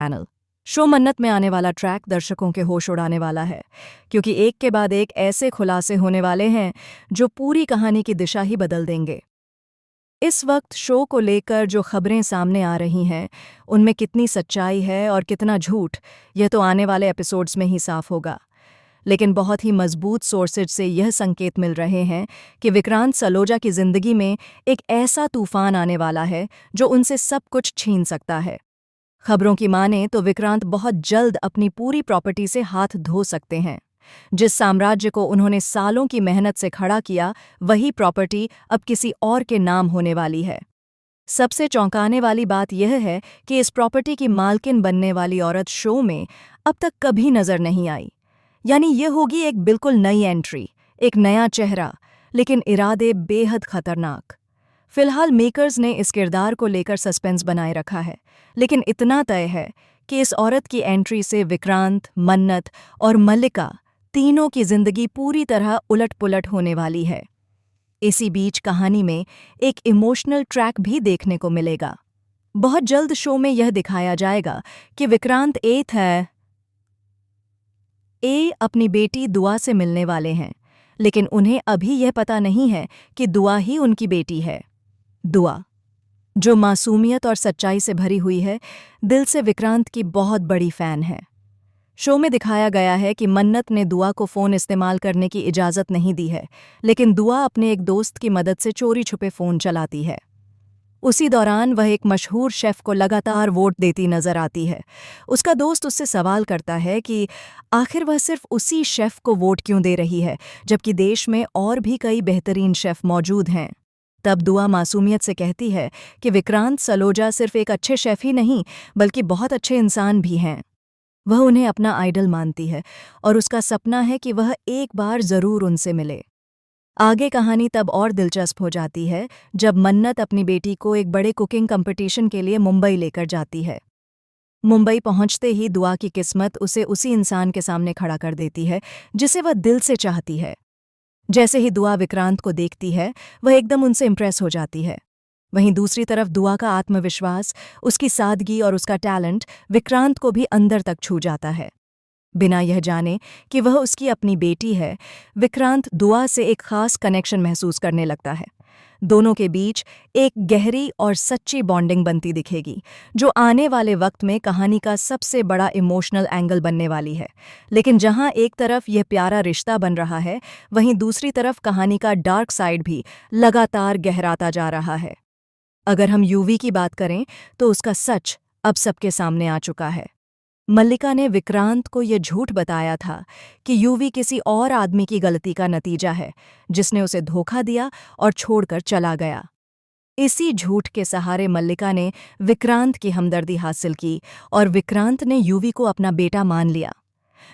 Channel. Show मन्नत में आने वाला ट्रैक दर्शकों के होश उड़ाने वाला है, क्योंकि एक के बाद एक ऐसे खुलासे होने वाले हैं जो पूरी कहानी की दिशा ही बदल देंगे। इस वक्त शो को लेकर जो खबरें सामने आ रही हैं, उनमें कितनी सच्चाई है और कितना झूठ, यह तो आने वाले एपिसोड्स में ही साफ होगा। लेकिन बहुत ही मजबूत सोर्सेज से यह संकेत मिल रहे हैं कि विक्रांत सलोजा की जिंदगी में एक ऐसा तूफान आने वाला है जो उनसे सब कुछ छीन सकता है। खबरों की माने तो विक्रांत बहुत जल्द अपनी पूरी प्रॉपर्टी से हाथ धो सकते हैं। जिस साम्राज्य को उन्होंने सालों की मेहनत से खड़ा किया, वही प्रॉपर्टी अब किसी और के नाम होने वाली है। सबसे चौंकाने वाली बात यह है कि इस प्रॉपर्टी की मालकिन बनने वाली औरत शो में अब तक कभी नजर नहीं आई। यानी यह होगी एक बिल्कुल नई एंट्री, एक नया चेहरा, लेकिन इरादे बेहद खतरनाक। फिलहाल मेकर्स ने इस किरदार को लेकर सस्पेंस बनाए रखा है, लेकिन इतना तय है कि इस औरत की एंट्री से विक्रांत, मन्नत और मल्लिका तीनों की जिंदगी पूरी तरह उलट-पुलट होने वाली है। इसी बीच कहानी में एक इमोशनल ट्रैक भी देखने को मिलेगा। बहुत जल्द शो में यह दिखाया जाएगा कि विक्रांत अपनी बेटी दुआ से मिलने वाले हैं, लेकिन उन्हें अभी यह पता नहीं है कि दुआ ही उनकी बेटी है। दुआ, जो मासूमियत और सच्चाई से भरी हुई है, दिल से विक्रांत की बहुत बड़ी फैन है। शो में दिखाया गया है कि मन्नत ने दुआ को फ़ोन इस्तेमाल करने की इजाज़त नहीं दी है, लेकिन दुआ अपने एक दोस्त की मदद से चोरी छुपे फ़ोन चलाती है। उसी दौरान वह एक मशहूर शेफ़ को लगातार वोट देती नजर आती है। उसका दोस्त उससे सवाल करता है कि आखिर वह सिर्फ उसी शेफ़ को वोट क्यों दे रही है, जबकि देश में और भी कई बेहतरीन शेफ़ मौजूद हैं। तब दुआ मासूमियत से कहती है कि विक्रांत सलोजा सिर्फ एक अच्छे शेफ़ ही नहीं, बल्कि बहुत अच्छे इंसान भी हैं। वह उन्हें अपना आइडल मानती है और उसका सपना है कि वह एक बार ज़रूर उनसे मिले। आगे कहानी तब और दिलचस्प हो जाती है जब मन्नत अपनी बेटी को एक बड़े कुकिंग कंपटीशन के लिए मुंबई लेकर जाती है। मुंबई पहुंचते ही दुआ की किस्मत उसे उसी इंसान के सामने खड़ा कर देती है जिसे वह दिल से चाहती है। जैसे ही दुआ विक्रांत को देखती है, वह एकदम उनसे इम्प्रेस हो जाती है। वहीं दूसरी तरफ दुआ का आत्मविश्वास, उसकी सादगी और उसका टैलेंट विक्रांत को भी अंदर तक छू जाता है। बिना यह जाने कि वह उसकी अपनी बेटी है, विक्रांत दुआ से एक खास कनेक्शन महसूस करने लगता है। दोनों के बीच एक गहरी और सच्ची बॉन्डिंग बनती दिखेगी, जो आने वाले वक्त में कहानी का सबसे बड़ा इमोशनल एंगल बनने वाली है। लेकिन जहां एक तरफ यह प्यारा रिश्ता बन रहा है, वहीं दूसरी तरफ कहानी का डार्क साइड भी लगातार गहराता जा रहा है। अगर हम यूवी की बात करें तो उसका सच अब सबके सामने आ चुका है। मल्लिका ने विक्रांत को यह झूठ बताया था कि यूवी किसी और आदमी की गलती का नतीजा है, जिसने उसे धोखा दिया और छोड़कर चला गया। इसी झूठ के सहारे मल्लिका ने विक्रांत की हमदर्दी हासिल की और विक्रांत ने यूवी को अपना बेटा मान लिया।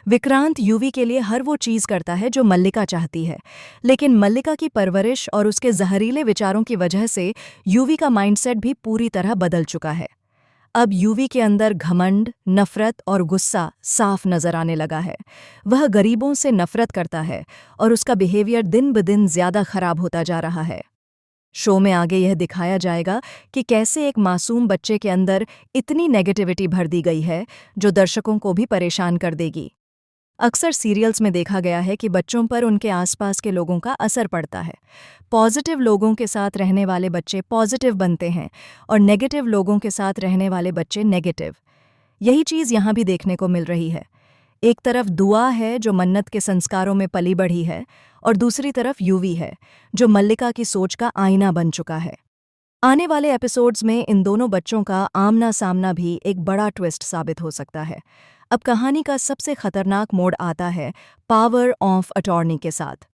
विक्रांत यूवी के लिए हर वो चीज़ करता है जो मल्लिका चाहती है, लेकिन मल्लिका की परवरिश और उसके जहरीले विचारों की वजह से यूवी का माइंडसेट भी पूरी तरह बदल चुका है। अब यूवी के अंदर घमंड, नफरत और गुस्सा साफ नजर आने लगा है। वह गरीबों से नफरत करता है और उसका बिहेवियर दिन ब दिन ज्यादा खराब होता जा रहा है। शो में आगे यह दिखाया जाएगा कि कैसे एक मासूम बच्चे के अंदर इतनी नेगेटिविटी भर दी गई है, जो दर्शकों को भी परेशान कर देगी। अक्सर सीरियल्स में देखा गया है कि बच्चों पर उनके आसपास के लोगों का असर पड़ता है। पॉजिटिव लोगों के साथ रहने वाले बच्चे पॉजिटिव बनते हैं और नेगेटिव लोगों के साथ रहने वाले बच्चे नेगेटिव। यही चीज़ यहाँ भी देखने को मिल रही है। एक तरफ दुआ है जो मन्नत के संस्कारों में पली बढ़ी है, और दूसरी तरफ यूवी है जो मल्लिका की सोच का आईना बन चुका है। आने वाले एपिसोड्स में इन दोनों बच्चों का आमना सामना भी एक बड़ा ट्विस्ट साबित हो सकता है। अब कहानी का सबसे खतरनाक मोड़ आता है पावर ऑफ अटॉर्नी के साथ।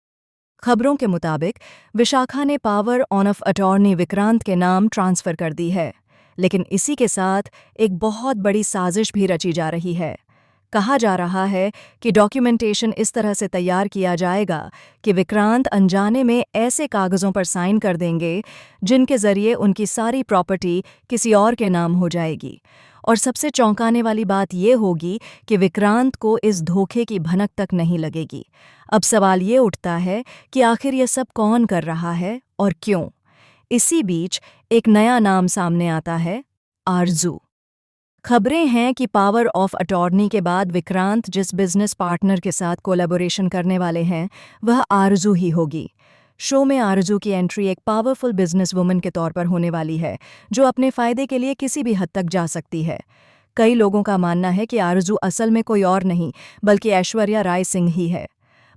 खबरों के मुताबिक विशाखा ने पावर ऑफ अटॉर्नी विक्रांत के नाम ट्रांसफर कर दी है, लेकिन इसी के साथ एक बहुत बड़ी साजिश भी रची जा रही है। कहा जा रहा है कि डॉक्यूमेंटेशन इस तरह से तैयार किया जाएगा कि विक्रांत अनजाने में ऐसे कागज़ों पर साइन कर देंगे जिनके जरिए उनकी सारी प्रॉपर्टी किसी और के नाम हो जाएगी। और सबसे चौंकाने वाली बात यह होगी कि विक्रांत को इस धोखे की भनक तक नहीं लगेगी। अब सवाल ये उठता है कि आखिर यह सब कौन कर रहा है और क्यों? इसी बीच एक नया नाम सामने आता है, आरज़ू। खबरें हैं कि पावर ऑफ अटॉर्नी के बाद विक्रांत जिस बिजनेस पार्टनर के साथ कोलैबोरेशन करने वाले हैं वह आरजू ही होगी। शो में आरजू की एंट्री एक पावरफुल बिजनेस वुमन के तौर पर होने वाली है, जो अपने फायदे के लिए किसी भी हद तक जा सकती है। कई लोगों का मानना है कि आरजू असल में कोई और नहीं बल्कि ऐश्वर्या राय सिंह ही है।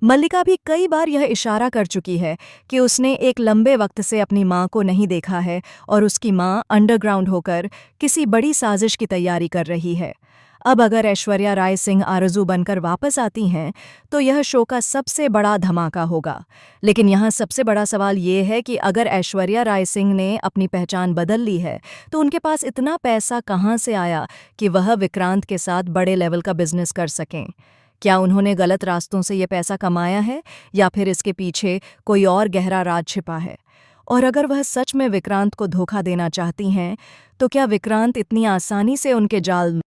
मल्लिका भी कई बार यह इशारा कर चुकी है कि उसने एक लंबे वक्त से अपनी मां को नहीं देखा है और उसकी मां अंडरग्राउंड होकर किसी बड़ी साजिश की तैयारी कर रही है। अब अगर ऐश्वर्या राय सिंह आरजू बनकर वापस आती हैं तो यह शो का सबसे बड़ा धमाका होगा। लेकिन यहाँ सबसे बड़ा सवाल ये है कि अगर ऐश्वर्या राय सिंह ने अपनी पहचान बदल ली है तो उनके पास इतना पैसा कहाँ से आया कि वह विक्रांत के साथ बड़े लेवल का बिजनेस कर सकें। क्या उन्होंने गलत रास्तों से ये पैसा कमाया है या फिर इसके पीछे कोई और गहरा राज छिपा है? और अगर वह सच में विक्रांत को धोखा देना चाहती हैं तो क्या विक्रांत इतनी आसानी से उनके जाल